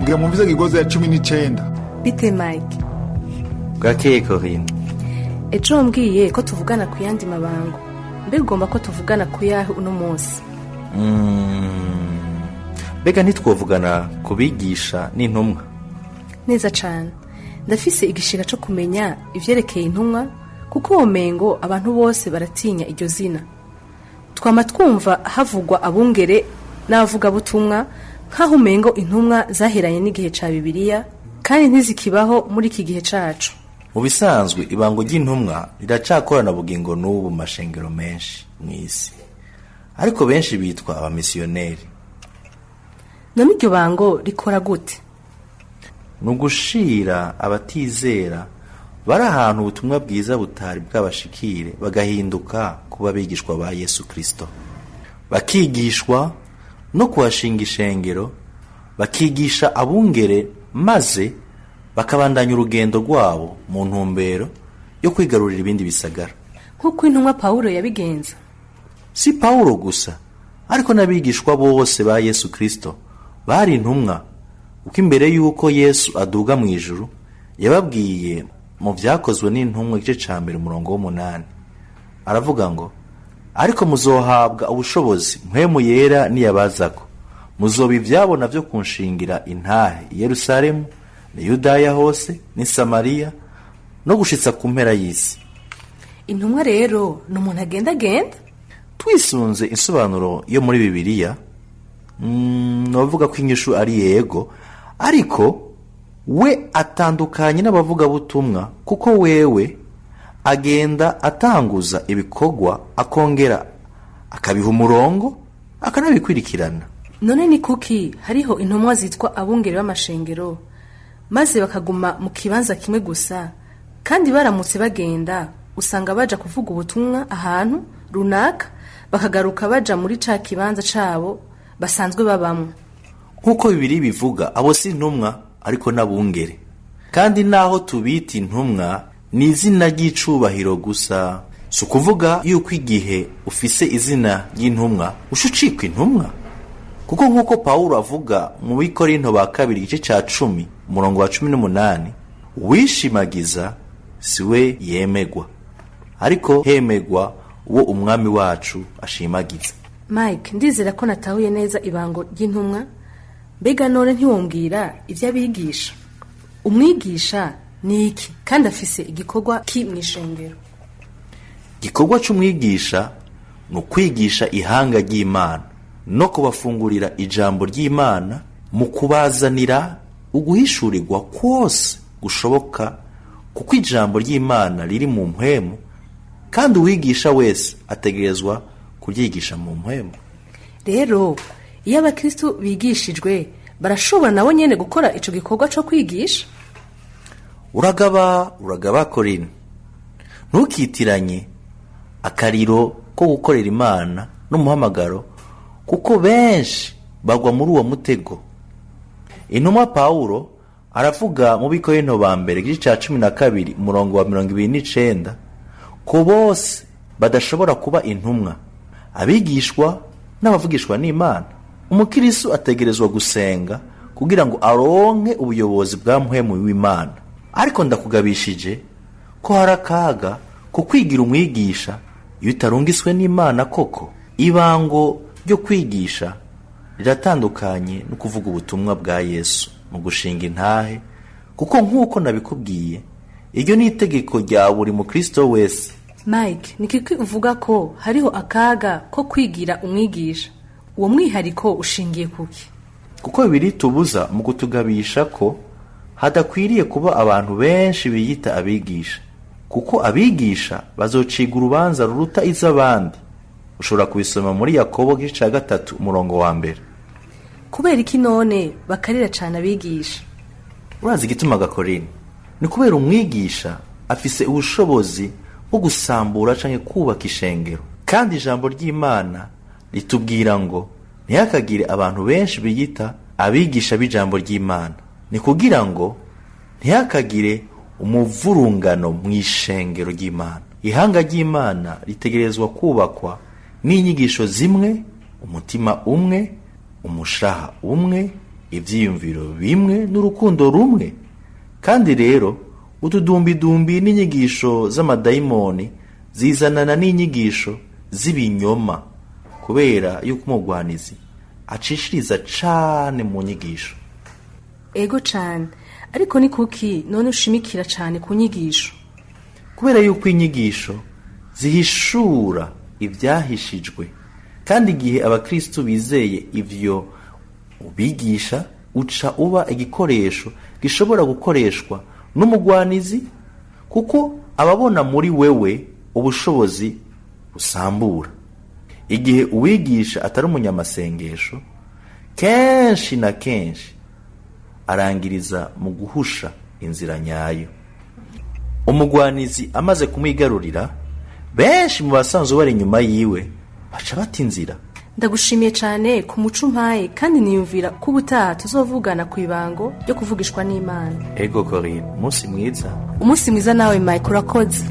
mugira mwumvize Gigozi ya 19. Bite Mike? Bwakeye Corinne. Ejo wambwiye ko tuvugana ku yandi mabango. Mbega ugomba ko tuvugana ku yahe uno munsi? Mbega ntitwovugana kubigisha n'intumwa? Neza cane. Ndafise igishika cyo kumenya ivyerekeye intumwa kuko womengo abantu bose baratinya iryo zina. Twama twumva havugwa abungere n'abavuga butumwa nkaho umengo intumwa zaheranye n'igihe ca Bibiliya kandi ntizikibaho muri iki gihe cacu. Mu bisanzwe ibango ry'intumwa riracakorana bugingo n'ubu mashengero menshi mw'isi. Ariko benshi bitwa abamisiyoneri. None iryo bango rikora gute? Nugushira abatizera bari ahantu ubutumwa bwiza butari bwabashikire bagahinduka kuba bigishwa ba Yesu Kristo. Bakigishwa no kuhashinga ishengero, bakigisha abungere maze bakabandanya urugendo rwabo mu ntumbero yo kwigarurira ibindi bisagara. Nkuko intumwa Paulo yabigenza. Si Paulo gusa, ariko n'abigishwa bose ba Yesu Kristo bari intumwa. Uko imbere yuko Yesu aduga mu ijuru yababwiye mu byakozwe n'intumwa igice ca 1:8 aravuga ngo ariko muzohabwa ubushobozi mpwemu yera niyabazako muzoba ivyabona vyo kunshingira intahe i Yerusalemu na Yudaya hose ni Samariya no gushitsa ku mpera y'isi. Intumwa rero n'umuntu agenda twisunze insobanuro yo muri Bibiliya novuga ko inyishu ari yego, ariko we atandukanye n'abavuga butumwa kuko wewe agenda atanguza ibikorwa akongera akabiha umurongo akanabikwirikirana. None ni kuki hariho intumwa zitwa abungere b'amashengero maze bakaguma mu kibanza kimwe gusa kandi baramutse bagenda usanga baja kuvuga ubutumwa ahantu runaka bakagaruka baja muri ca kibanza cabo basanzwe babamwe? Nkuko Bibiliya bivuga abo si intumwa ariko n'abungere, kandi naho tubita intumwa ni izina ry'icubahiro gusa. Si ukuvuga yuko igihe ufise izina ry'intumwa ushucikwa intumwa, kuko nkuko Paulo avuga mu Bikorinto ba 2 igice ca 10:18 wishimagiza siwe yemegwa ariko hemegwa uwo umwami wacu ashimagiza. Mike, ndizera ko natahuye neza ibango ry'intumwa. Mbega none ntiwombwira ivyo abigisha? Umwigisha ni iki kandi afise igikorwa ki mw'ishengero? Igikorwa c'umwigisha no kwigisha ihanga ry'Imana no kubafungurira ijambo ry'Imana mu kubazanira uguhishurirwa kwose gushoboka, kuko ijambo ry'Imana riri mu mpwemu kandi uwigisha wese ategerezwa kuryigisha mu mpwemu. Rero iyo abakristo bigishijwe barashobora nabo nyene gukora ico gikorwa co kwigisha? Uragaba Corinne, ntukitiranye akariro ko gukorera Imana n'umuhamagaro, kuko benshi bagwa muri uwo mutego. Intumwa Paulo aravuga mu Bikorinto ba mbere igice ca 12:29 ko bose badashobora kuba intumwa, abigishwa n'abavugishwa n'Imana. Umukristo ategerezwa gusenga kugira ngo aronke ubuyobozi bwa mpwemu w'Imana. Ariko ndakugabishije ko hari akaga ko kwigira umwigisha iyo utarungiswe n'Imana koko. Ibango ryo kwigisha riratandukanye no kuvuga ubutumwa bwa Yesu mu gushinga intahe, kuko nkuko nabikubwiye iryo ni itegeko rya buri mukristo wese. Mike, nikiki uvuga ko hariho akaga ko kwigira umwigisha? Uwo mwihariko ushingiye kuki? Kuko Bibiliya tubuza mu kutugabisha ko hadakwiriye kuba abantu benshi biyita abigisha, kuko abigisha bazociga urubanza ruruta iz'abandi. Ushobora kubisoma muri Yakobo igice ca 3:1. Kubera iki none bakarira cane abigisha? Urazi igituma Corinne? Ni kubera umwigisha afise ubushobozi bwo gusambura canke kubaka ishengero, kandi ijambo ry'Imana ritubwira ngo ntihakagire abantu benshi biyita abigisha b'ijambo ry'Imana. Ni kugira ngo ntihakagire umuvurungano mw'ishengero ry'Imana. Ihanga ry'Imana ritegerezwa kubakwa n'inyigisho zimwe, umutima umwe, umushaha umwe, ibyiyumviro bimwe n'urukundo rumwe. Kandi rero utudumbidumbi n'inyigisho z'amadayimoni zizanana n'inyigisho z'ibinyoma, kubera yuko umugwanizi acishiriza cane mu nyigisho. Ego cane, ariko ni kuki none ushimikira cane ku nyigisho? Kubera yuko inyigisho zihishura ibyahishijwe, kandi igihe abakristo bizeye ivyo ubigisha, uca uba igikoresho gishobora gukoreshwa n'umugwanizi, kuko ababona muri wewe ubushobozi busambura. Igihe uwigisha atari umunyamasengesho, kenshi na kenshi arangiriza mu guhusha inzira nyayo. Umugwanizi amaze kumwigarurira, benshi mu basanzwe bari inyuma yiwe baca bata inzira. Ndagushimiye cyane ku muco umpaye, kandi niyumvira ko ubutaha tuzovugana ku ibango ryo kuvugishwa n'Imana. Ego Corinne, umunsi mwiza. Umunsi mwiza nawe Mike, urakoze.